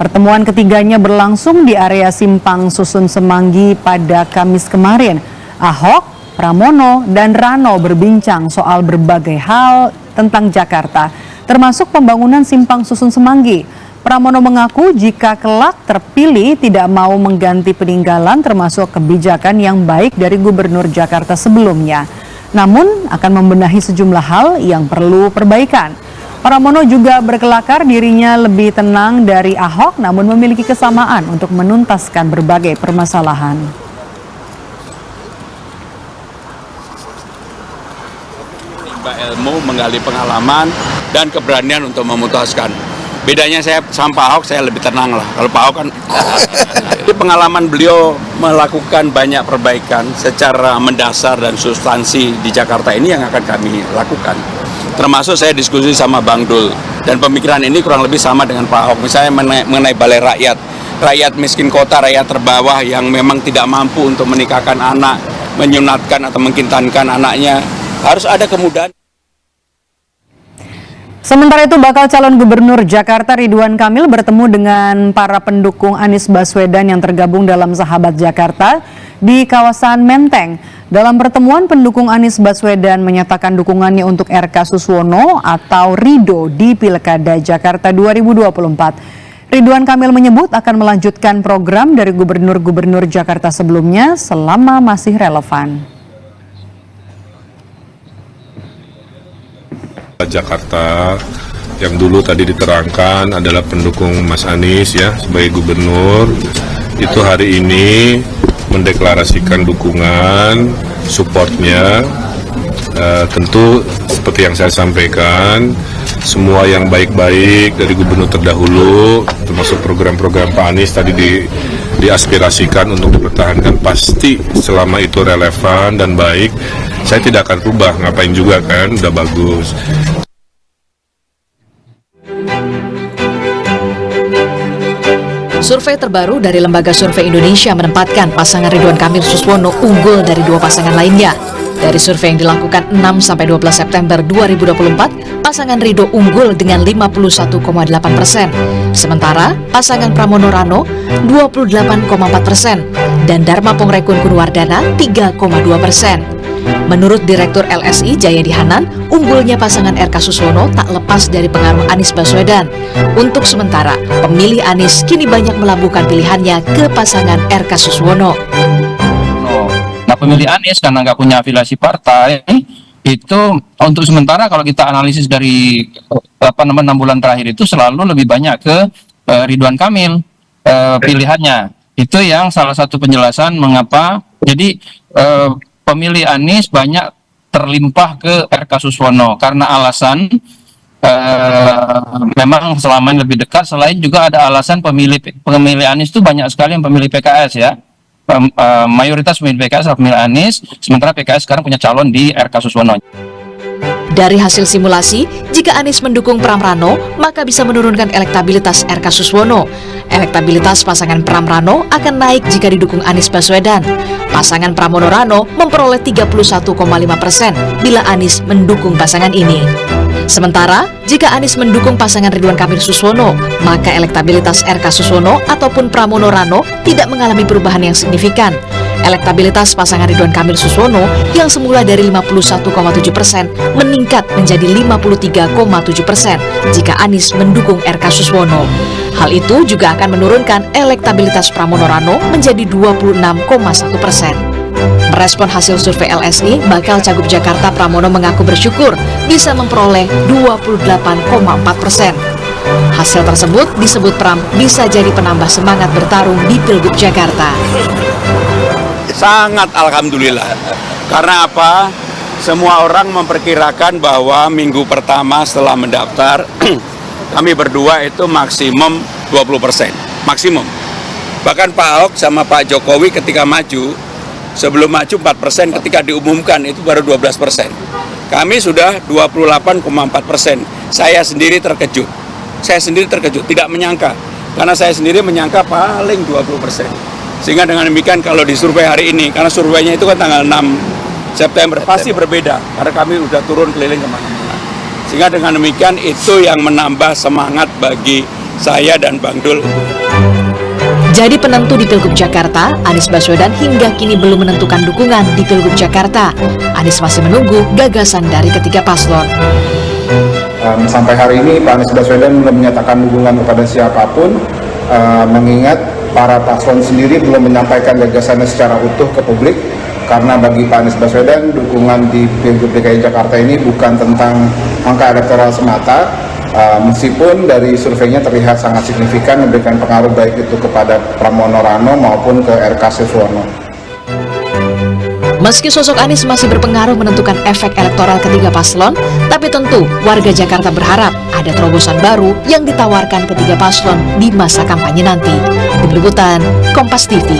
Pertemuan ketiganya berlangsung di area Simpang Susun Semanggi pada Kamis kemarin. Ahok, Pramono, dan Rano berbincang soal berbagai hal tentang Jakarta, termasuk pembangunan Simpang Susun Semanggi. Pramono mengaku jika kelak terpilih tidak mau mengganti peninggalan termasuk kebijakan yang baik dari Gubernur Jakarta sebelumnya. Namun akan membenahi sejumlah hal yang perlu perbaikan. Pramono juga berkelakar dirinya lebih tenang dari Ahok namun memiliki kesamaan untuk menuntaskan berbagai permasalahan. Menimba ilmu, menggali pengalaman, dan keberanian untuk memutuskan. Bedanya saya sama Pak Ahok, saya lebih tenang lah. Kalau Pak Ahok kan, jadi pengalaman beliau melakukan banyak perbaikan secara mendasar dan substansi di Jakarta ini yang akan kami lakukan. Termasuk saya diskusi sama Bang Dul, dan pemikiran ini kurang lebih sama dengan Pak Ahok. Misalnya mengenai balai rakyat, rakyat miskin kota, rakyat terbawah yang memang tidak mampu untuk menikahkan anak, menyunatkan atau mengkintankan anaknya, harus ada kemudahan. Sementara itu bakal calon gubernur Jakarta Ridwan Kamil bertemu dengan para pendukung Anies Baswedan yang tergabung dalam Sahabat Jakarta di kawasan Menteng. Dalam pertemuan, pendukung Anies Baswedan menyatakan dukungannya untuk RK Suswono atau Rido di Pilkada Jakarta 2024. Ridwan Kamil menyebut akan melanjutkan program dari gubernur-gubernur Jakarta sebelumnya selama masih relevan. Jakarta yang dulu tadi diterangkan adalah pendukung Mas Anies ya sebagai gubernur, itu hari ini mendeklarasikan dukungan, supportnya. Tentu seperti yang saya sampaikan, semua yang baik-baik dari gubernur terdahulu, termasuk program-program Pak Anies tadi diaspirasikan untuk dipertahankan, pasti selama itu relevan dan baik, saya tidak akan rubah, ngapain juga kan, udah bagus. Survei terbaru dari Lembaga Survei Indonesia menempatkan pasangan Ridwan Kamil Suswono unggul dari dua pasangan lainnya. Dari survei yang dilakukan 6-12 September 2024, pasangan Rido unggul dengan 51,8%. Sementara pasangan Pramono Rano 28,4% dan Dharma Pongrekun Kunwardana 3,2%. Menurut Direktur LSI Jayadi Hanan, unggulnya pasangan RK Suswono tak lepas dari pengaruh Anies Baswedan. Untuk sementara, pemilih Anies kini banyak melabuhkan pilihannya ke pasangan RK Suswono. Nah, pemilih Anies karena nggak punya afiliasi partai, itu untuk sementara kalau kita analisis dari 6 bulan terakhir itu selalu lebih banyak ke Ridwan Kamil pilihannya. Itu yang salah satu penjelasan mengapa jadi pemilih Anies banyak terlimpah ke RK Suswono karena alasan memang selama ini lebih dekat. Selain juga ada alasan pemilih Anies itu banyak sekali yang pemilih PKS ya. Mayoritas pemilih PKS adalah pemilih Anies, sementara PKS sekarang punya calon di RK Suswono. Dari hasil simulasi, jika Anies mendukung Pram Rano, maka bisa menurunkan elektabilitas RK Suswono. Elektabilitas pasangan Pram Rano akan naik jika didukung Anies Baswedan. Pasangan Pramono Rano memperoleh 31,5% bila Anies mendukung pasangan ini. Sementara, jika Anies mendukung pasangan Ridwan Kamil Suswono, maka elektabilitas RK Suswono ataupun Pramono Rano tidak mengalami perubahan yang signifikan. Elektabilitas pasangan Ridwan Kamil Suswono yang semula dari 51,7% meningkat menjadi 53,7% jika Anies mendukung RK Suswono. Hal itu juga akan menurunkan elektabilitas Pramono Rano menjadi 26,1%. Merespon hasil survei LSI, bakal Cagup Jakarta Pramono mengaku bersyukur bisa memperoleh 28,4%. Hasil tersebut disebut Pram bisa jadi penambah semangat bertarung di Pilgub Jakarta. Sangat alhamdulillah. Karena apa? Semua orang memperkirakan bahwa minggu pertama setelah mendaftar, kami berdua itu maksimum 20%. Maksimum. Bahkan Pak Ahok sama Pak Jokowi ketika maju, sebelum maju 4%, ketika diumumkan itu baru 12%. Kami sudah 28,4%. Saya sendiri terkejut. Tidak menyangka. Karena saya sendiri menyangka paling 20%. Sehingga dengan demikian kalau di survei hari ini, karena surveinya itu kan tanggal 6 September, pasti berbeda. Karena kami sudah turun keliling kemana-mana. Sehingga dengan demikian itu yang menambah semangat bagi saya dan Bang Dul. Jadi penentu di Pilgub Jakarta, Anies Baswedan hingga kini belum menentukan dukungan di Pilgub Jakarta. Anies masih menunggu gagasan dari ketiga paslon. Sampai hari ini Pak Anies Baswedan belum menyatakan dukungan kepada siapapun, mengingat para paslon sendiri belum menyampaikan gagasannya secara utuh ke publik. Karena bagi Pak Anies Baswedan, dukungan di Pilgub DKI Jakarta ini bukan tentang angka elektoral semata, meskipun dari surveinya terlihat sangat signifikan memberikan pengaruh baik itu kepada Pramono Rano maupun ke RK Suswono. Meski sosok Anies masih berpengaruh menentukan efek elektoral ketiga paslon, tapi tentu warga Jakarta berharap ada terobosan baru yang ditawarkan ketiga paslon di masa kampanye nanti. Tim Liputan, Kompas TV.